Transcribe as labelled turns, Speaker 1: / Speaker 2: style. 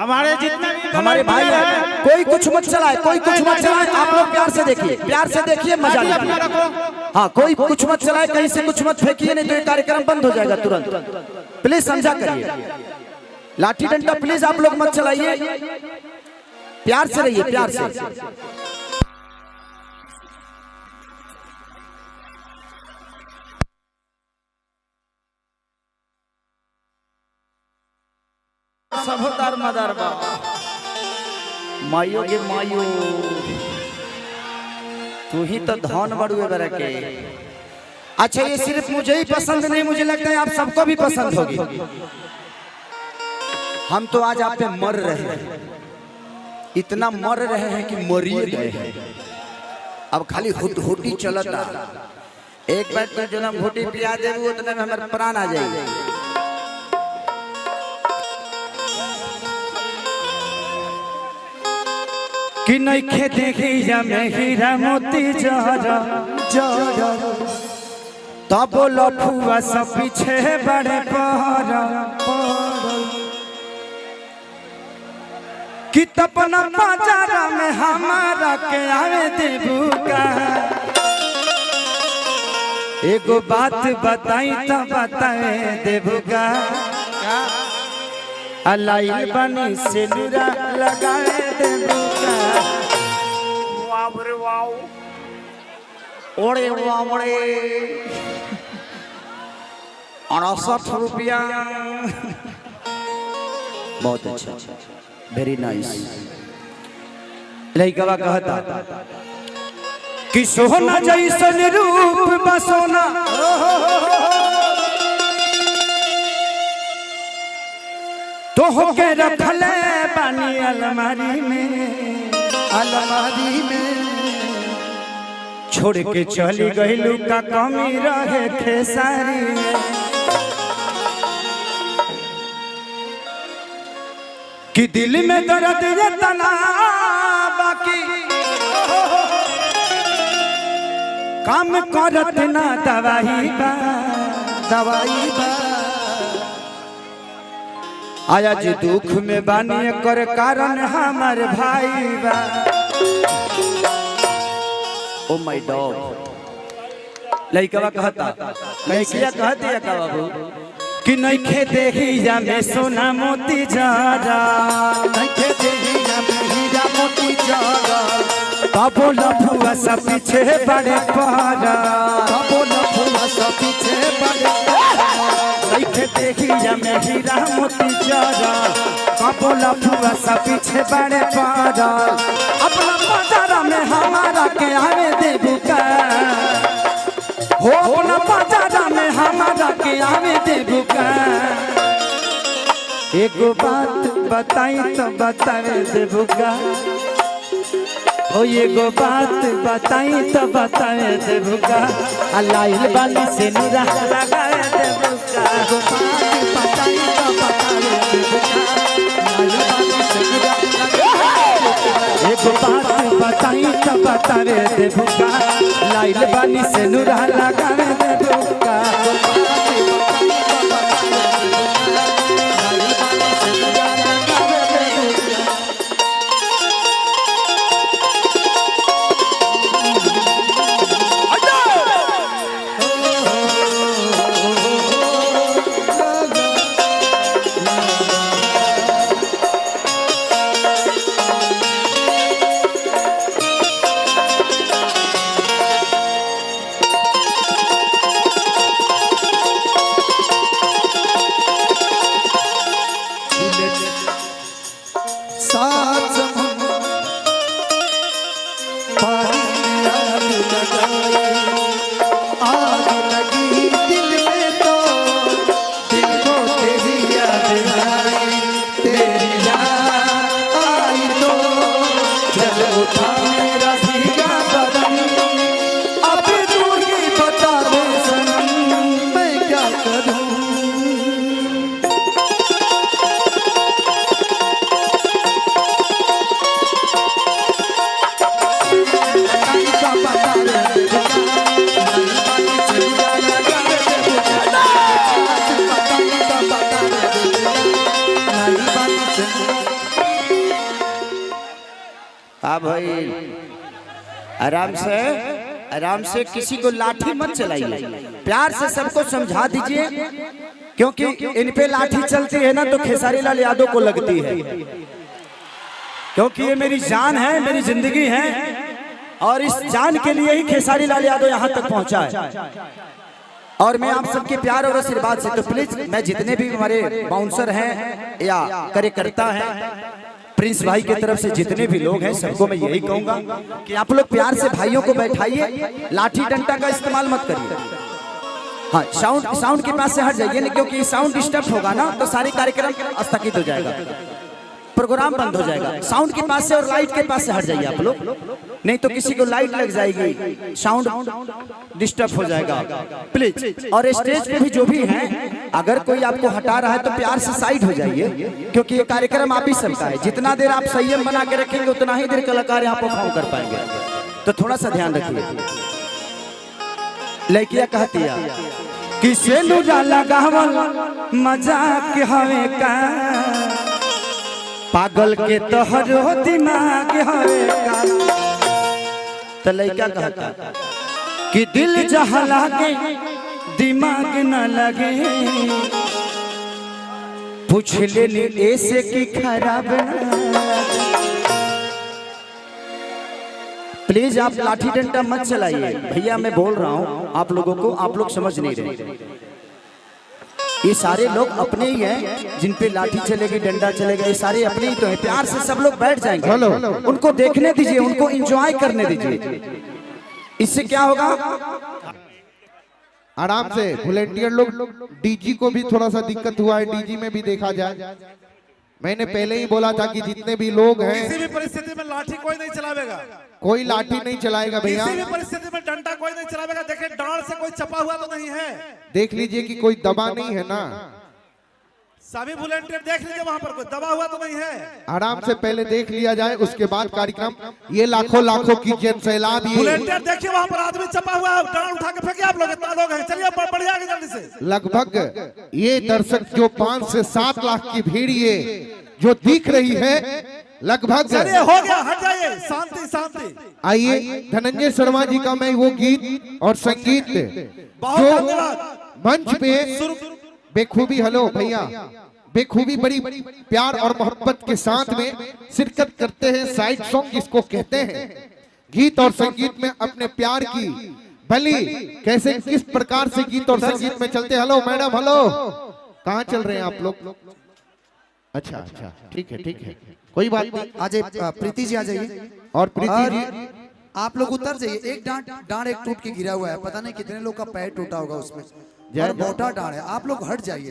Speaker 1: हमारे जितने भी
Speaker 2: हमारे भाई हैं, कोई कुछ मत चलाए, कोई कुछ मत चलाए। आप लोग प्यार से देखिए, मजा लीजिए। हाँ, कोई कुछ मत चलाए, कहीं से कुछ मत फेंकिए, नहीं तो ये कार्यक्रम बंद हो जाएगा तुरंत। प्लीज समझा करिए, लाठी डंडा प्लीज आप लोग मत चलाइए, प्यार से रहिए, प्यार से। सबदार मदार बाबा मायो गे मायो, तू ही तो धन बड़ुए बरा के। अच्छा, ये सिर्फ मुझे ही पसंद नहीं, मुझे लगता है आप सबको भी पसंद होगी। हम तो आज आप पे मर रहे हैं, इतना मर रहे हैं कि मरिए गए हैं। अब खाली हुटी चलता, एक बार तो जो ना हुटी पिया दे उतने में हमारे प्राण आ जाएंगे। कि नहीं खे देखी जा में हीरा मोती जरा तब लफुआ सब पीछे बड़े पहरा कि तपना बाजारा में हमारा के आवे देबुका। एगो बात बताई तो बताए देबुका, अलाई बनी से नुरा लगाए देबुका। ओड़े ओड़े 68 रुपया, बहुत अच्छा, वेरी नाइस। लइकवा कहता कि सोना जैसन रूप बसोना, तो होके रखले बानी अलमारी में, अलमारी में। छोड़ के चली गईलू का कमी रहे खेसारी में, कि दिल में दर्द ये तना बाकी काम करत ना दवाई बा, दवाई बा। आया जी दुख में बानी कर कारण हमारे भाई बा। ओ माय डॉग, लइकवा कहता, लइकिया कहती है का बाबू कि नहीं खे देखी जा में सोना मोती जरा, नहीं खे देखी जा में हीरा मोती जरा तबो लफुआ सब पीछे बड़े पहरा, तबो लफुआ सब पीछे बड़े पहरा। नहीं खे देखी जा में हीरा मोती जरा तबो लफुआ सब पीछे बड़े पहरा। अपना बाजारा में हमारा के आवे देबुका, हो अपना बाजारा में हमारा के आवे देबुका। एगो बात बताई तो बतावे देबुका, ओ एगो बात बताई तो बतावे देबुका। अलाइल बाली से नुरा लगाए देबुका, एगो बात बताई तो बतावे देबुका। एगो बात बताई तो बतावे देबुका, लाइल बानी से नुरा लगावे देबुका। भाई आराम से किसी को लाठी मत चलाइए, प्यार से सबको समझा दीजिए, क्योंकि इन पे लाठी चलती है ना तो खेसारी लाल यादव को लगती है, क्योंकि ये मेरी जान है, मेरी जिंदगी है, और इस जान के लिए ही खेसारी लाल यादव यहाँ तक पहुँचा है। और मैं आप सबके प्यार और आशीर्वाद से, तो प्लीज मैं जितने भी हमारे बाउंसर हैं या कार्यकर्ता हैं, प्रिंस भाई की तरफ से जितने भी लोग हैं, सबको मैं यही कहूंगा कि आप लोग प्यार से भाइयों को बैठाइए, लाठी डंडा का इस्तेमाल मत करिए। हाँ, साउंड के पास से हट जाइए, क्योंकि साउंड डिस्टर्ब होगा ना तो सारे कार्यक्रम स्थगित हो जाएगा, प्रोग्राम बंद हो जाएगा। साउंड के पास से और लाइट के पास से हट जाइए आप लोग, नहीं तो किसी को लाइट लग जाएगी, साउंड डिस्टर्ब हो जाएगा, प्लीज। और स्टेज पे भी जो भी हैं, अगर कोई आपको हटा रहा है तो प्यार से साइड हो जाइए, क्योंकि ये कार्यक्रम आप ही सबका है। जितना देर आप संयम बना के रखेंगे उतना ही देर कलाकार यहाँ परफॉर्म कर पाएंगे, तो थोड़ा सा ध्यान रखिए। लड़कियां कहती है कि सेनुरा लगावल मजाक हवे का, पागल के तोहरो दिमाग हवे का। तो लड़का कहता कि दिल जहाँ लागे दिमाग न लगे, पूछ ले ऐसे की खराब न। प्लीज आप लाठी डंडा मत चलाइए भैया, मैं बोल रहा हूँ आप लोगों को, आप लोग समझ नहीं रहे। ये सारे लोग अपने ही हैं, जिन पे लाठी चलेगी डंडा चलेगा, ये सारे अपने ही तो हैं। प्यार से सब लोग बैठ जाएंगे, उनको देखने दीजिए, उनको एंजॉय करने दीजिए। इससे क्या होगा,
Speaker 1: आराम से वॉलेंटियर लोग। डीजी को भी थोड़ा सा दिक्कत हुआ है, डीजी में भी देखा जाए। मैंने पहले ही बोला था कि जितने भी लोग हैं,
Speaker 3: किसी भी परिस्थिति में लाठी कोई नहीं चलावेगा,
Speaker 1: कोई लाठी नहीं चलाएगा भैया।
Speaker 3: किसी भी परिस्थिति में डंडा कोई नहीं चलावेगा। देखिए डांड से कोई चपा हुआ तो नहीं है,
Speaker 1: देख लीजिए कि कोई दबा नहीं है ना,
Speaker 3: सभी वॉलेंटियर देख लीजिए, वहां पर कोई दबा हुआ तो नहीं है।
Speaker 1: आराम से पहले देख लिया जाए, उसके बाद कार्यक्रम। ये लाखों की जनसैलाब, ये
Speaker 3: वॉलेंटियर देखिए वहां पर आदमी चपा हुआ है, डांड उठा के फेंके। आप लोग इतना लोग हैं, चलिए बढ़िया आगे जल्दी से।
Speaker 1: लगभग ये दर्शक जो 5 से 7 लाख की भीड़ ये जो दिख रही है, लगभग
Speaker 3: चलिए हो गया, हट जाइए, शांति शांति।
Speaker 1: आइए धनंजय शर्मा जी का मैं वो गीत और संगीत जो मंच पे बेखूबी, हेलो भैया, बेखूबी बड़ी प्यार और मोहब्बत के साथ में शिरकत करते हैं। साइड सॉन्ग जिसको कहते हैं, गीत और संगीत में अपने प्यार की बलि कैसे किस प्रकार से गीत और संगीत में चलते। हेलो मैडम, हेलो, कहाँ चल रहे हैं आप लोग? अच्छा, ठीक है, कोई बात नहीं।
Speaker 4: आ जाइए प्रीति जी, आ जाइए।
Speaker 1: और प्रीति जी
Speaker 4: आप लोग उतर जाइए। एक डांड एक टूट के गिरा हुआ है, पता नहीं कितने लोग का पैर टूटा होगा उसमें, और मोटा डांड है। आप लोग हट जाइए।